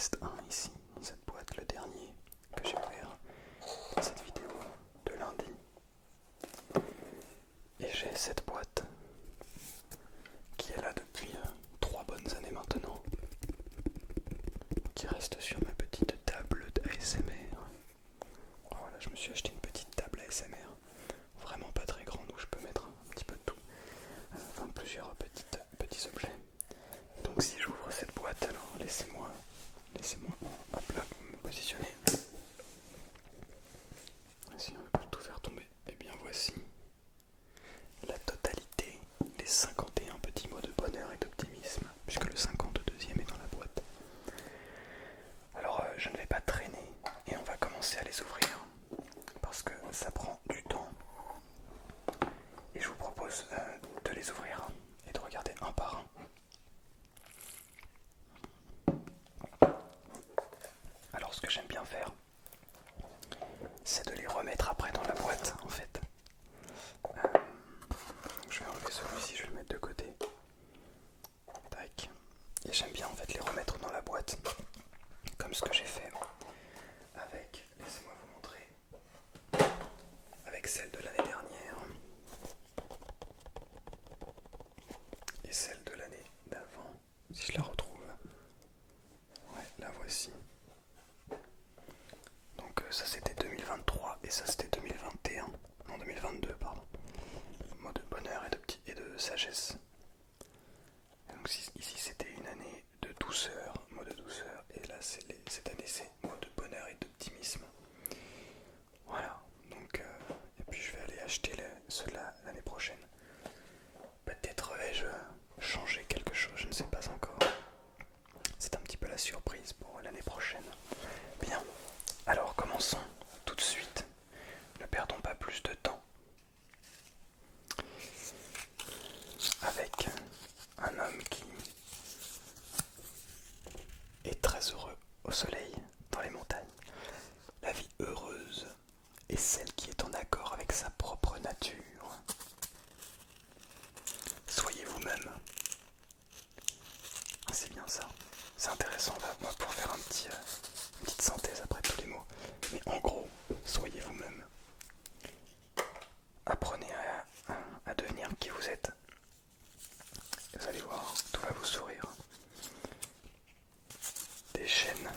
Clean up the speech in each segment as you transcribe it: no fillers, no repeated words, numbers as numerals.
reste un ici, dans cette boîte, le dernier que j'ai ouvert dans cette vidéo de lundi. Et j'ai cette boîte qui est là depuis 3 bonnes années maintenant, qui reste sur ma petite table d'ASMR. Voilà, je me suis acheté une petite table ASMR, vraiment pas très grande, où je peux mettre un petit peu de tout, enfin plusieurs petits objets. Donc si j'ouvre cette boîte, alors laissez-moi hop là, me positionner. Si on peut tout faire tomber, et bien voici la totalité des 51 petits mots de bonheur et d'optimisme, puisque le 52e est dans la boîte. Alors je ne vais pas traîner et on va commencer à les ouvrir, parce que ça prend du temps. Et je vous propose de les ouvrir et de regarder un par un. Alors ce que j'aime bien faire, c'est de les remettre après dans la boîte en fait. Je vais enlever celui-ci, je vais le mettre de côté. Tac. Et j'aime bien en fait les remettre dans la boîte, comme ce que j'ai fait avec, laissez-moi vous montrer, avec celle de l'année dernière et celle de l'année d'avant, si je la retrouve. Ouais, la voici. Donc ça c'était 2023 et ça c'était 2021. Non, 2022, pardon. Mot de bonheur et de sagesse. Et donc ici c'était une année de douceur, mot de douceur, et là cette année c'est mot de bonheur et d'optimisme. Voilà, donc et puis je vais aller acheter ceux-là l'année prochaine. Peut-être vais-je changer quelque chose, je ne sais pas encore. C'est un petit peu la surprise pour l'année prochaine. Bien, alors commençons tout de suite. Ne perdons pas plus de temps. Avec un homme qui est très heureux au soleil, dans les montagnes. La vie heureuse est celle qui est en accord avec sa propre nature. Soyez vous-même. C'est bien ça. C'est intéressant, moi, pour faire une petite synthèse après tous les mots. Mais en gros, soyez vous-même. Apprenez à devenir qui vous êtes. Vous allez voir, tout va vous sourire. Des chaînes.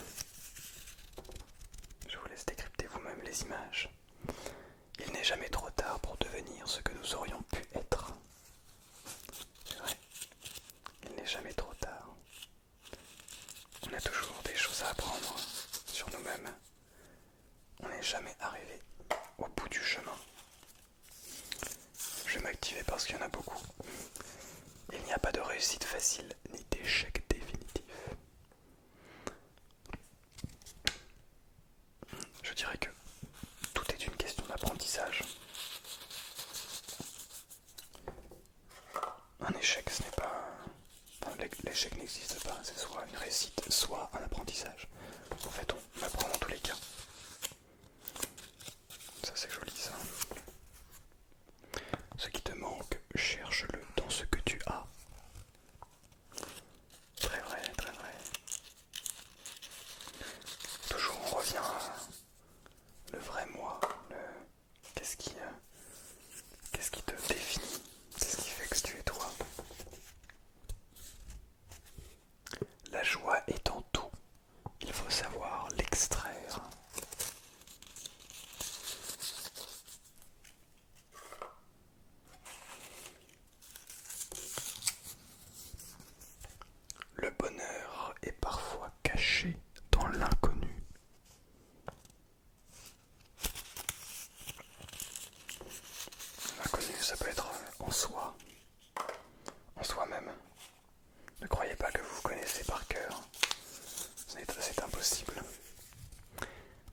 Je vous laisse décrypter vous-même les images. Il n'est jamais trop tard pour devenir ce que nous aurions pu être. C'est vrai. Il n'est jamais trop tard. On a toujours des choses à apprendre sur nous-mêmes. On n'est jamais arrivé au bout du chemin. Je vais m'activer parce qu'il y en a beaucoup. Il n'y a pas de réussite facile ni d'échec définitif. Je dirais que tout est une question d'apprentissage. Un échec, ce n'est pas... Enfin, l'échec n'existe pas, c'est soit une réussite, soit un apprentissage. En fait, on apprend dans tous les cas. Ça, c'est joli, ça. Ce qui te manque, cherche-le dans ce que tu as. Très vrai, très vrai. Toujours on revient à le vrai moi, qu'est-ce qui te définit, qu'est-ce qui fait que tu es toi. La joie est en tout, il faut savoir l'extraire. Le bonheur est parfois caché dans l'inconnu. L'inconnu, ça peut être en soi, en soi-même. Ne croyez pas que vous vous connaissez par cœur, c'est impossible.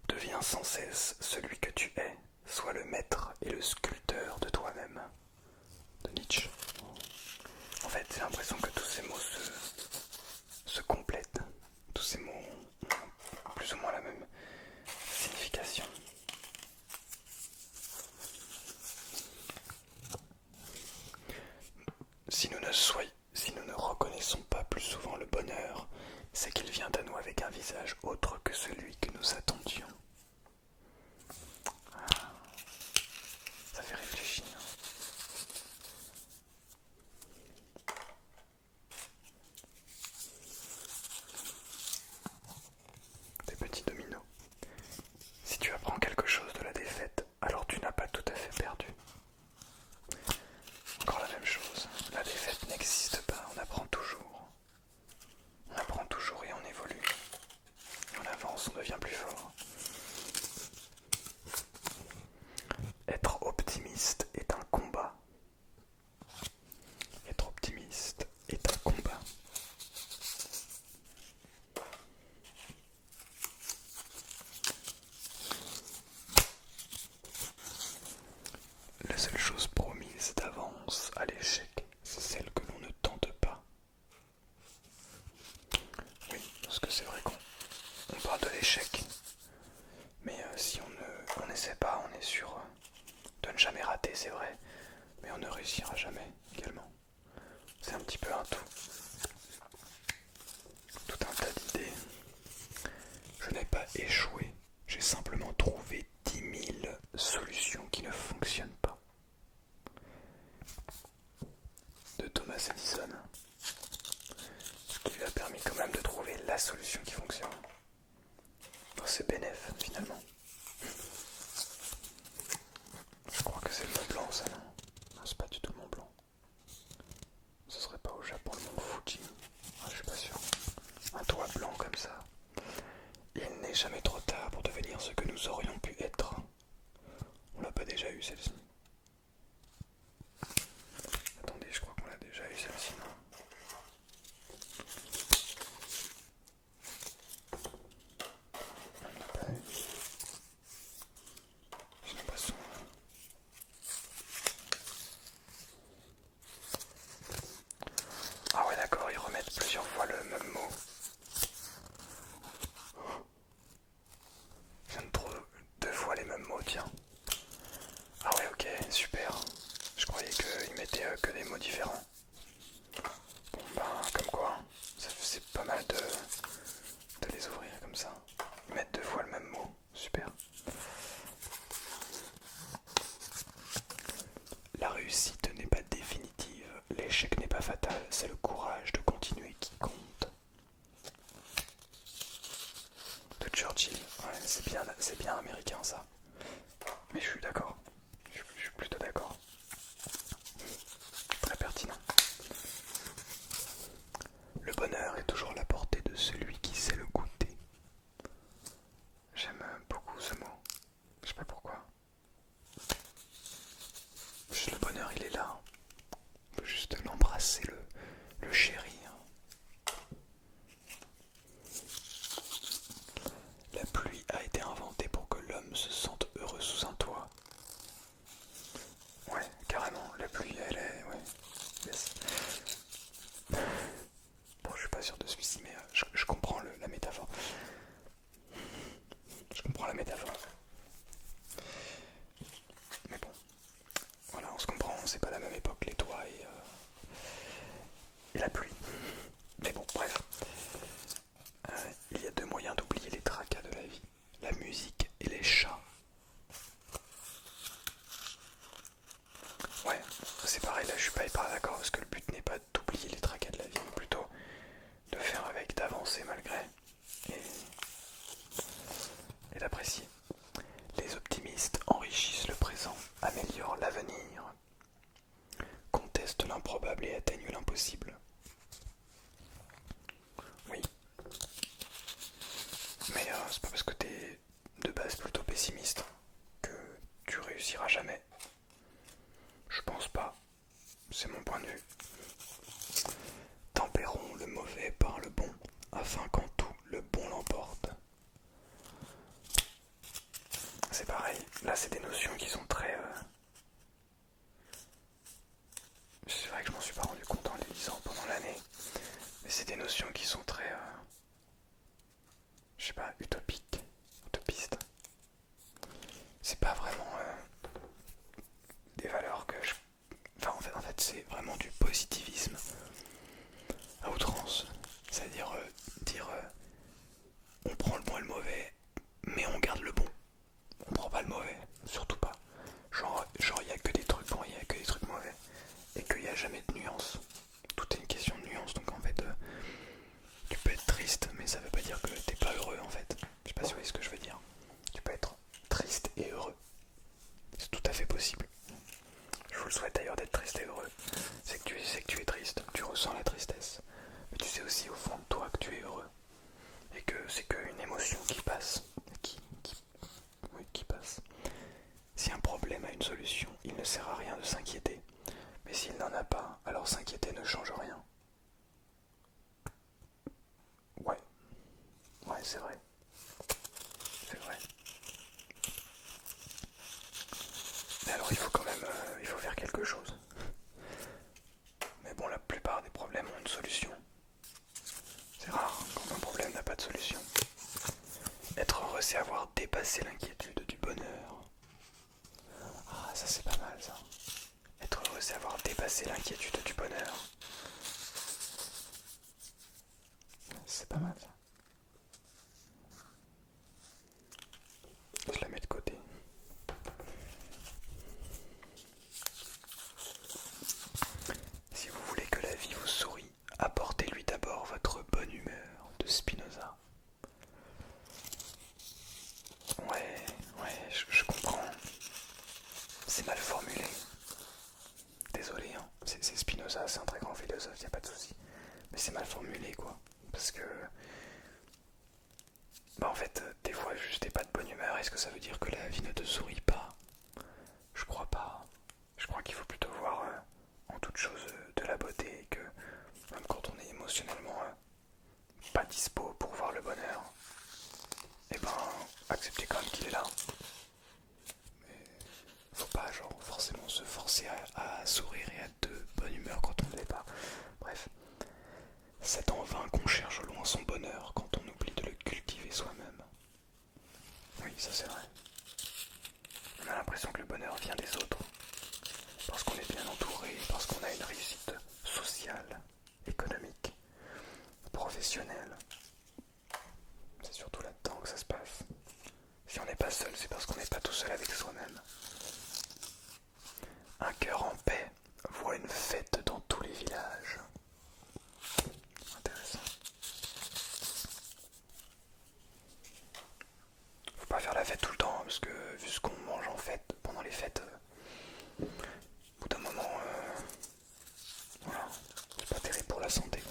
Deviens sans cesse celui que tu es, sois le maître et le sculpteur de toi-même. De Nietzsche. En fait, j'ai l'impression que tous ces mots se complètent. Tous ces mots ont plus ou moins la même signification. Si nous ne reconnaissons pas plus souvent le bonheur, c'est qu'il vient à nous avec un visage est sûr de ne jamais rater, c'est vrai, mais on ne réussira jamais également. C'est un petit peu un tout un tas d'idées. Je n'ai pas échoué, j'ai simplement trouvé 10 000 solutions qui ne fonctionnent pas. De Thomas Edison, ce qui lui a permis quand même de trouver la solution qui fonctionne. Bon, c'est bénéf finalement. Je crois que c'est le Mont Blanc, ça, non? Non, c'est pas du tout le Mont Blanc. Ce serait pas au Japon le Mont Fuji? Ah, je suis pas sûr. Un toit blanc comme ça. Il n'est jamais trop tard pour devenir ce que nous aurions pu être. On l'a pas déjà eu celle-ci? Attendez, je crois qu'on l'a déjà eu celle-ci, non? On l'a pas eu. J'ai l'impression. Ah ouais, d'accord, ils remettent plusieurs fois le même mot. Je viens de trouver 2 fois les mêmes mots, tiens. Ah ouais, ok, super. Je croyais qu'ils mettaient que des mots différents. Bon ben, comme quoi, c'est pas mal de les ouvrir comme ça. Ils mettent 2 fois le même mot, super. La réussite n'est pas définitive, l'échec n'est pas fatal, c'est le courage de continuer qui compte. De Churchill, ouais, c'est bien américain ça. Mais je suis d'accord, je suis plutôt d'accord. Très pertinent. Le bonheur est toujours à la portée de celui qui sait le goûter. J'aime beaucoup ce mot, je sais pas pourquoi. Juste le bonheur, il est là. On peut juste l'embrasser, le chérir. La pluie a été inventée pour que l'homme se sente heureux sous un toit. Ouais, carrément, la pluie, elle est... Ouais, yes. Bon, je suis pas sûr de celui-ci, mais je comprends la métaphore. Je comprends la métaphore. Mais bon, voilà, on se comprend, c'est pas la même époque, les toits et la pluie. Mais bon, bref. Il y a 2 moyens d'oublier les tracas de la vie. La musique et les chats. Ouais, c'est pareil, là je suis pas hyper d'accord parce que le but n'est pas d'oublier les tracas de la vie, mais plutôt de faire avec, d'avancer malgré et d'apprécier. Les optimistes enrichissent le présent, améliorent l'avenir, contestent l'improbable et atteignent l'impossible. Oui, mais c'est pas parce que t'es de base plutôt pessimiste que tu réussiras jamais. Je pense pas, c'est mon point de vue. Tempérons le mauvais par le bon, afin qu'en tout le bon l'emporte. C'est pareil, là c'est des notions qui sont très... C'est vrai que je m'en suis pas rendu compte en les lisant pendant l'année, mais c'est des notions qui sont très... je sais pas, utopistes. C'est pas vraiment des valeurs que je... Enfin en fait c'est vraiment du positivisme à outrance. C'est-à-dire dire on prend le bon et le mauvais, mais on garde le bon. On prend pas le mauvais, surtout pas. Genre il y a que des trucs bons, il y a que des trucs mauvais. Et qu'il n'y a jamais de nuance. Tout est une question de nuance, donc en fait tu peux être triste, mais ça veut pas dire que t'es pas heureux en fait. Je sais pas si vous voyez ce que je veux dire. Tu peux être triste et heureux. C'est tout à fait possible. Je vous le souhaite d'ailleurs d'être triste et heureux. C'est que tu sais que tu es triste, tu ressens la tristesse. Mais tu sais aussi au fond de toi que tu es heureux. Et que c'est qu'une émotion qui passe. Oui, qui passe. Si un problème a une solution, il ne sert à rien de s'inquiéter. Mais s'il n'en a pas, alors s'inquiéter ne change rien. Ouais, c'est vrai. C'est vrai. Mais alors il faut quand même, il faut faire quelque chose. Mais bon, la plupart des problèmes ont une solution. C'est rare quand un problème n'a pas de solution. Être heureux, c'est avoir dépassé l'inquiétude du bonheur. Ça c'est pas mal ça. Être heureux, c'est avoir dépassé l'inquiétude du bonheur. C'est pas mal ça. Je la mets de côté. Si vous voulez que la vie vous sourie, apportez-lui d'abord votre bonne humeur de Spinoza. Ouais, je comprends. C'est mal formulé. Désolé, hein. C'est Spinoza, c'est un très grand philosophe, y a pas de souci. Mais c'est mal formulé, quoi. Parce que... Bah en fait, des fois, juste t'es pas de bonne humeur. Est-ce que ça veut dire que la vie ne te sourit pas? Je crois pas. Je crois qu'il faut plutôt voir en toute chose de la beauté et que même quand on est émotionnellement pas dispo pour voir le bonheur, et ben accepter quand même qu'il est là. Mais faut pas genre forcément se forcer à sourire et à être de bonne humeur quand on ne l'est pas. Bref, c'est en vain qu'on cherche loin son bonheur quand on oublie de le cultiver soi-même. Oui, ça c'est vrai. On a l'impression que le bonheur vient des autres. Parce qu'on est bien entouré, parce qu'on a une réussite sociale, économique, professionnelle. C'est surtout là-dedans que ça se passe. Si on n'est pas seul, c'est parce qu'on n'est pas tout seul avec soi-même. Un cœur en paix voit une fête dans tous les villages. Intéressant. Faut pas faire la fête tout le temps, parce que vu ce qu'on mange en fête, pendant les fêtes, au bout d'un moment, voilà, c'est pas terrible pour la santé,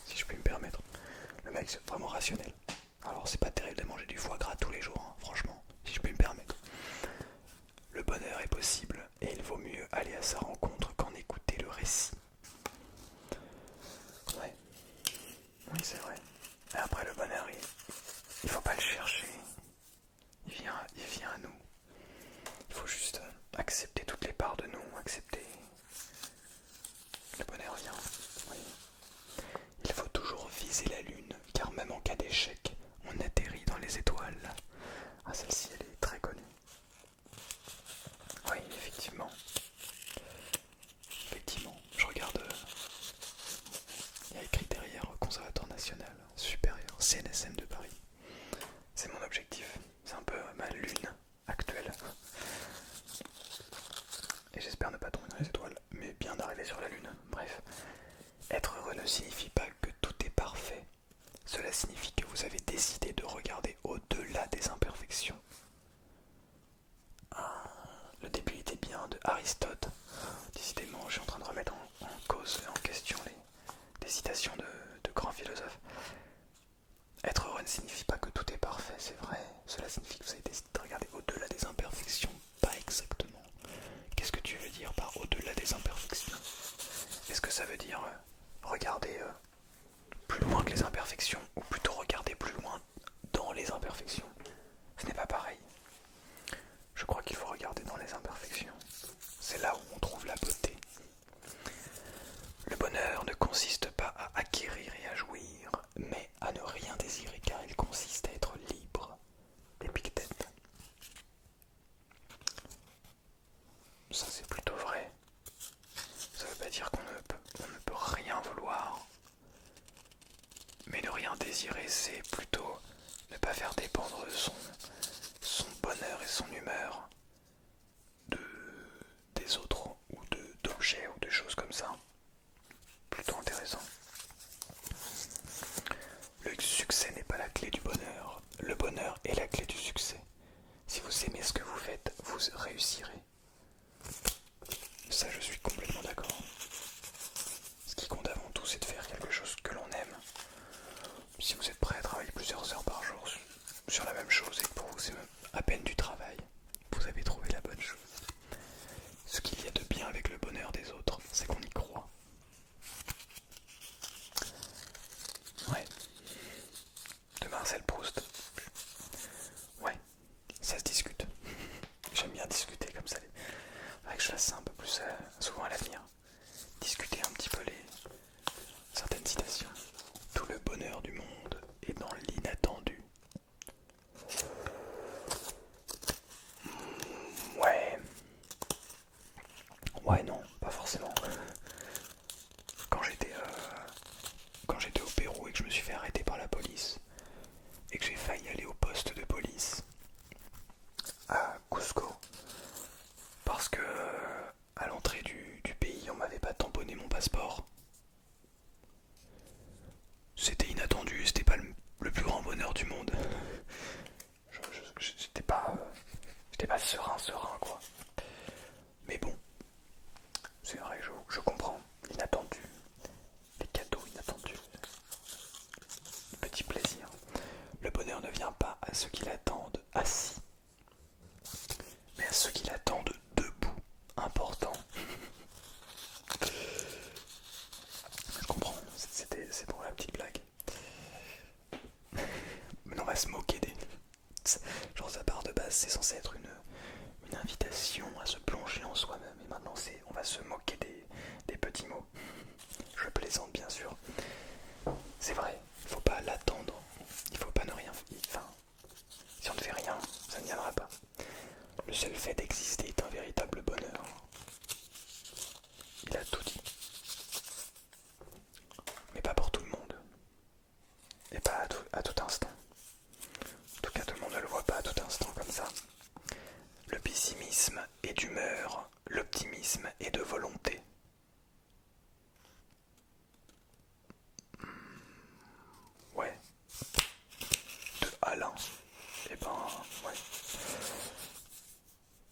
si je puis me permettre. Le mec c'est vraiment rationnel. Alors c'est pas terrible de manger du foie gras tous les jours, hein, franchement, si je puis me permettre. Le bonheur est possible et il vaut mieux aller à sa rencontre qu'en écouter le récit. Ouais, oui c'est vrai. Et après le bonheur, il faut pas le chercher. Il vient à nous. Il faut juste accepter toutes les parts de nous, accepter. Le bonheur vient. Oui. Il faut toujours viser la lune, car même en cas d'échec, on atterrit dans les étoiles. Ah, celle-ci, elle est très connue. Oui, effectivement. Effectivement, je regarde. Il y a écrit derrière Conservatoire National Supérieur, CNSM de Paris. C'est mon objectif. C'est un peu ma lune actuelle. Et j'espère ne pas tomber dans les étoiles, mais bien d'arriver sur la lune. Bref. Être heureux ne signifie pas que tout est parfait. Cela signifie que vous avez décidé de regarder au-delà des imperfections. Ah, le début était bien de Aristote. Décidément, je suis en train de remettre en cause et en question des citations de grands philosophes. Être heureux ne signifie pas que tout est parfait, c'est vrai. Cela signifie que vous avez décidé de regarder au-delà des imperfections. Pas exactement. Qu'est-ce que tu veux dire par au-delà des imperfections? Est-ce que ça veut dire regarder plus loin que les imperfections, ou plutôt regarder plus loin dans les imperfections? Ce n'est pas pareil. Je crois qu'il faut regarder dans les imperfections. C'est là où on trouve la beauté. Le bonheur ne consiste pas à acquérir et à jouir, mais à ne rien désirer, car il consiste à être libre. Épictète. Ça c'est plutôt vrai. Ça veut pas dire qu'on ne peut rien vouloir. Mais ne rien désirer, c'est plutôt ne pas faire dépendre son bonheur et son humeur des autres ou d'objets ou de choses comme ça. Plutôt intéressant. Le succès n'est pas la clé du bonheur. Le bonheur est la clé du succès. Si vous aimez ce que vous faites, vous réussirez. Ça, je suis complètement d'accord. Ce qui compte avant tout, c'est de faire quelque chose que l'on aime. Si vous êtes prêt à travailler plusieurs heures par jour sur la même chose et que pour vous c'est même à peine du travail, vous avez j'étais pas serein quoi. Mais bon, c'est vrai, je comprends. Inattendu, les cadeaux inattendus, petit plaisir. Le bonheur ne vient pas à ceux qui l'attendent assis, mais à ceux qui l'attendent debout. Important. Je comprends, c'est pour la petite blague. Maintenant on va se moquer des... Genre ça part de base, c'est censé être une invitation à se plonger en soi-même. Et maintenant on va se moquer des petits mots. Je plaisante bien sûr. C'est vrai, il faut pas l'attendre. Il faut pas ne rien... Enfin, si on ne fait rien, ça ne viendra pas. Le seul fait d'exister est un véritable bonheur. Il a tout dit. Mais pas pour tout le monde. Et pas à tout instant. En tout cas, tout le monde ne le voit pas à tout instant comme ça. Le pessimisme est d'humeur, l'optimisme est de volonté. Ouais. De Alain. Eh ben, ouais.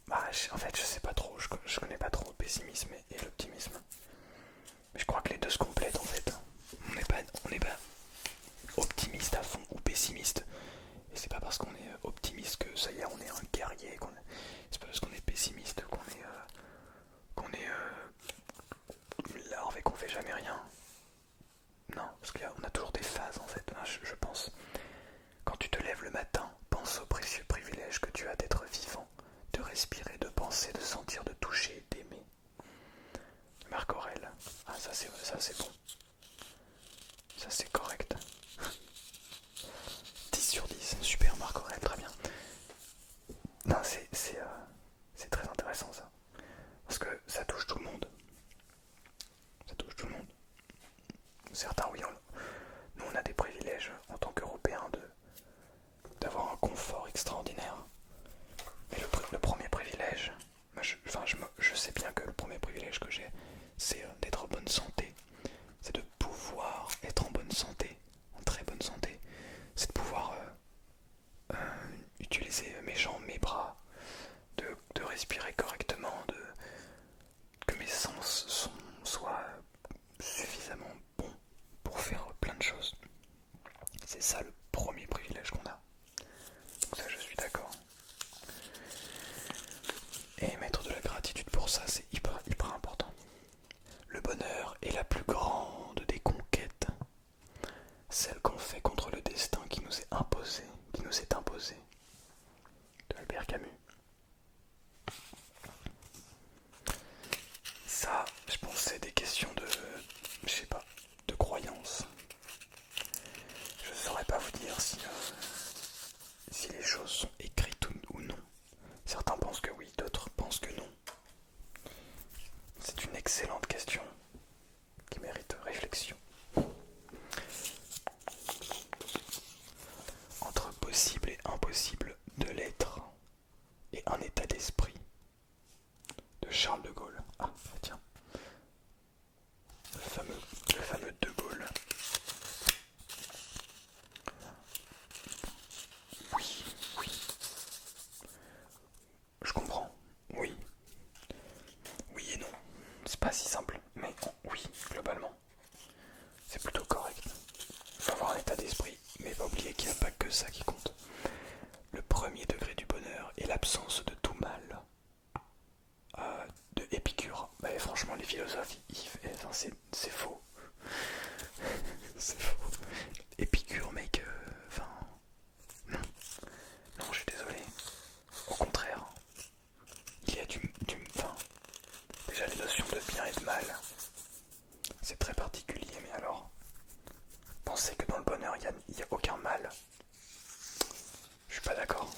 Bah, en fait, je sais pas trop, je connais pas trop le pessimisme et l'optimisme. Mais je crois que les deux se complètent en fait. On n'est pas optimiste à fond ou pessimiste. Et c'est pas parce qu'on est optimiste que ça y est, on est un guerrier. C'est pas parce qu'on est pessimiste qu'on est larve et qu'on fait jamais rien. Non, parce qu'on a toujours des phases en fait, je pense. Quand tu te lèves le matin, pense au précieux privilège que tu as d'être vivant, de respirer, de penser, de sentir, de toucher, d'aimer. Marc Aurèle. Ah ça c'est bon. Ça c'est correct. 10/10, super Marc Aurèle, très bien. Non, c'est très intéressant ça. Parce que ça touche tout le monde. Ça touche tout le monde. Certains, oui, nous on a des privilèges en tant qu'Européens d'avoir un confort extraordinaire. Mais le premier privilège, je sais bien que le premier privilège que j'ai, c'est d'être en bonne santé. C'est de pouvoir être en bonne santé, en très bonne santé. C'est de pouvoir utiliser mes jambes, mes bras, de respirer correctement, que mes sens soient suffisamment bons pour faire plein de choses. C'est ça le premier privilège qu'on a. Donc ça, je suis d'accord. Et mettre de la gratitude pour ça, c'est hyper important. Le bonheur est la plus grande des conquêtes, celle qu'on fait contre le destin qui nous est imposé, de Albert Camus. Ça, je pense, c'est des questions je sais pas, de croyance. Je ne saurais pas vous dire si les choses sont écrites ou non. Certains pensent que oui, d'autres pensent que non. C'est une excellente question qui mérite réflexion. Entre possible et impossible de l'être et un état d'esprit de Charles de Gaulle. Ah, tiens. Le fameux de Gaulle. Oui, oui. Je comprends. Oui. Oui et non. C'est pas si simple, mais oui, globalement. C'est plutôt correct. Il faut avoir un état d'esprit, mais pas oublier qu'il n'y a pas que ça qui compte. Le premier degré du bonheur est l'absence de tout mal. De Épicure. Bah, franchement, les philosophes, c'est faux. C'est faux. Épicure, mec, non. Non, je suis désolé. Au contraire, il y a déjà les notions de bien et de mal. C'est très particulier, mais alors, penser que dans le bonheur, il n'y a aucun mal. Je suis pas d'accord.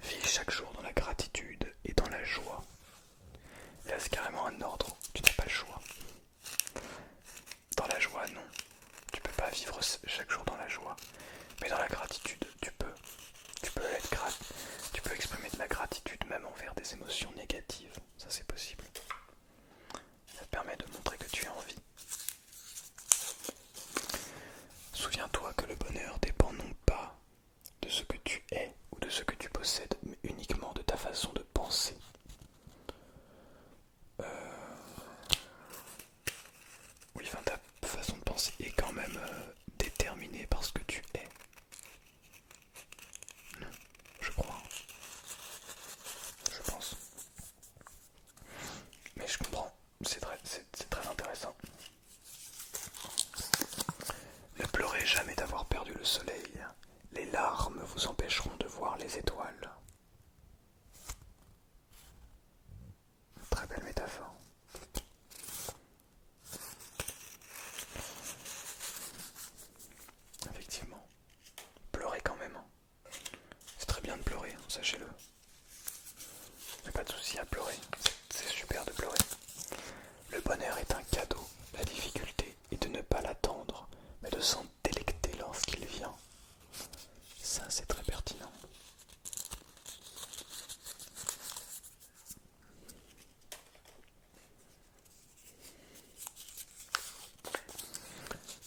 Vis chaque jour dans la gratitude et dans la joie. Là, c'est carrément un ordre. Tu n'as pas le choix. Dans la joie, non. Tu peux pas vivre chaque jour dans la joie. Mais dans la gratitude, tu peux. Tu peux exprimer de la gratitude même envers des émotions négatives. Ça, c'est possible. Ça te permet de montrer que tu es en vie. Souviens-toi que le bonheur dépend non pas de ce que tu es ou de ce que tu possèdes, sachez-le. Mais pas de souci à pleurer, c'est super de pleurer. Le bonheur est un cadeau, la difficulté est de ne pas l'attendre, mais de s'en délecter lorsqu'il vient. Ça, c'est très pertinent.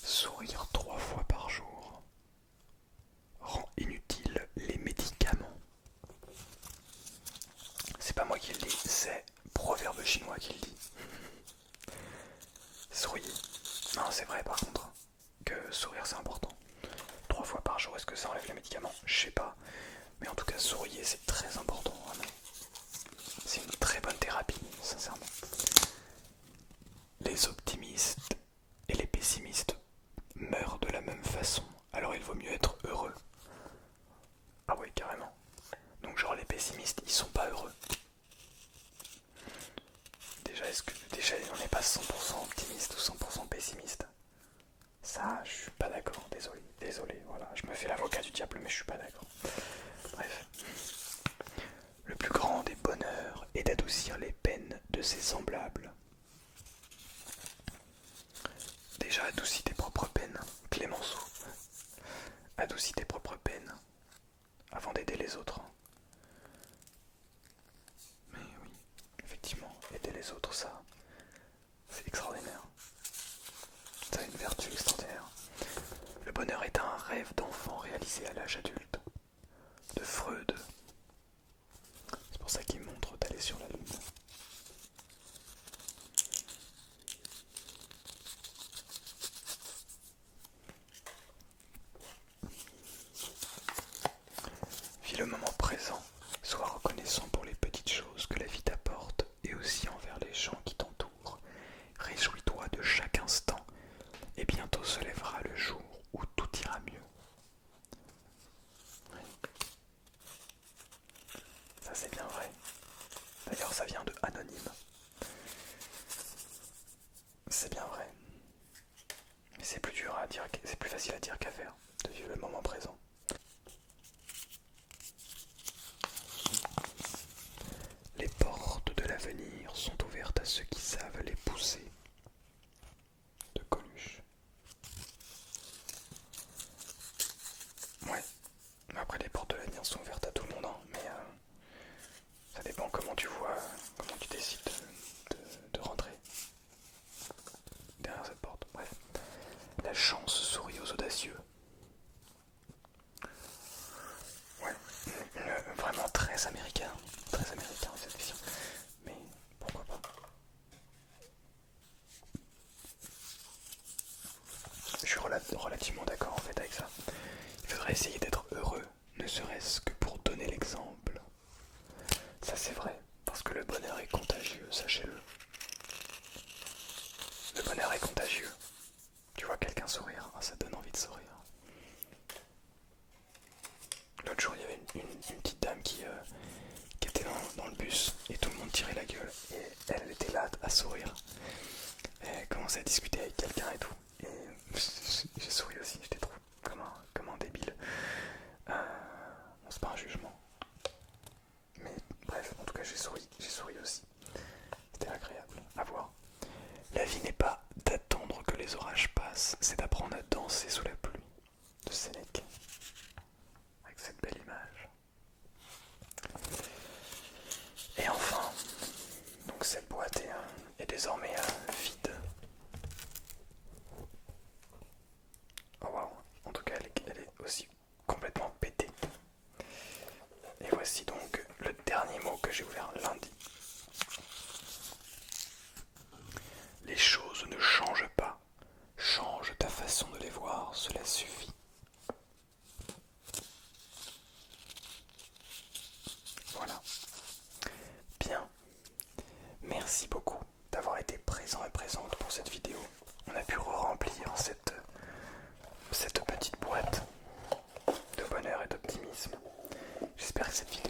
Sourire 3 fois par jour rend inutile les médicaments. C'est pas moi qui le dis, c'est proverbe chinois qui le dit. Souriez. Non, c'est vrai par contre que sourire c'est important. 3 fois par jour, est-ce que ça enlève les médicaments? Je sais pas. Mais en tout cas, souriez, c'est très important, vraiment. C'est une très bonne thérapie, sincèrement. Les optimistes et les pessimistes meurent de la même façon, alors il vaut mieux être heureux. Ah ouais, carrément. Donc genre les pessimistes, ils sont pas heureux. Déjà on n'est pas 100% optimiste ou 100% pessimiste? Ça, je suis pas d'accord, désolé, voilà, je me fais l'avocat du diable, mais je suis pas d'accord. Bref. Le plus grand des bonheurs est d'adoucir les peines de ses semblables. Déjà, adoucis tes propres peines, Clémenceau. Adoucis tes propres peines avant d'aider les autres. Mais oui, effectivement, aider les autres, ça, c'est extraordinaire. Ça a une vertu extraordinaire. Le bonheur est un rêve d'enfant réalisé à l'âge adulte. De Freud. C'est pour ça qu'il montre d'aller sur la lune. Vis le moment présent, sois reconnaissant pour les petites choses que la vie t'apporte et aussi envers les gens qui t'entourent. Réjouis-toi de chaque instant et bientôt se lèvera le jour où tout ira mieux. Oui. Ça c'est bien vrai. D'ailleurs ça vient de Anonyme. C'est bien vrai. Mais c'est plus dur à dire, c'est plus facile à dire qu'à faire, de vivre le moment présent. Les portes de l'avenir sont ouvertes à ceux qui savent les pousser. De Coluche. Ouais. Après les portes de l'avenir sont ouvertes à tout le monde, hein, mais ça dépend comment tu vois, comment tu décides de rentrer derrière cette porte. Bref. La chance sourit aux audacieux. Ouais. Vraiment très américain cette vision. Mais pourquoi pas. Je suis relativement d'accord en fait avec ça. Il faudrait essayer d'être heureux, ne serait-ce que pour donner l'exemple. Ça c'est vrai, parce que le bonheur est contagieux, sachez-le. Le bonheur est contagieux. Tu vois quelqu'un sourire, ça te donne envie de sourire. L'autre jour, il y avait une petite dame qui était dans le bus et tout le monde tirait la gueule. Et elle était là à sourire. Et elle commençait à discuter avec quelqu'un et tout. Et j'ai souri aussi, j'étais trop comme un débile. C'est pas un jugement. Mais bref, en tout cas, j'ai souri aussi. C'était agréable à voir. La vie n'est pas d'attendre que les orages passent, c'est d'apprendre à danser sous la pluie. De Sénèque. Avec cette belle image. Et enfin, donc cette boîte est désormais vide. Oh wow, en tout cas elle est aussi complètement pétée. Et voici donc le dernier mot que j'ai ouvert lundi. Les choses ne changent pas. Change ta façon de les voir, cela suffit. Voilà. Bien. Merci beaucoup d'avoir été présent et présente pour cette vidéo. On a pu remplir cette petite boîte de bonheur et d'optimisme. J'espère que cette vidéo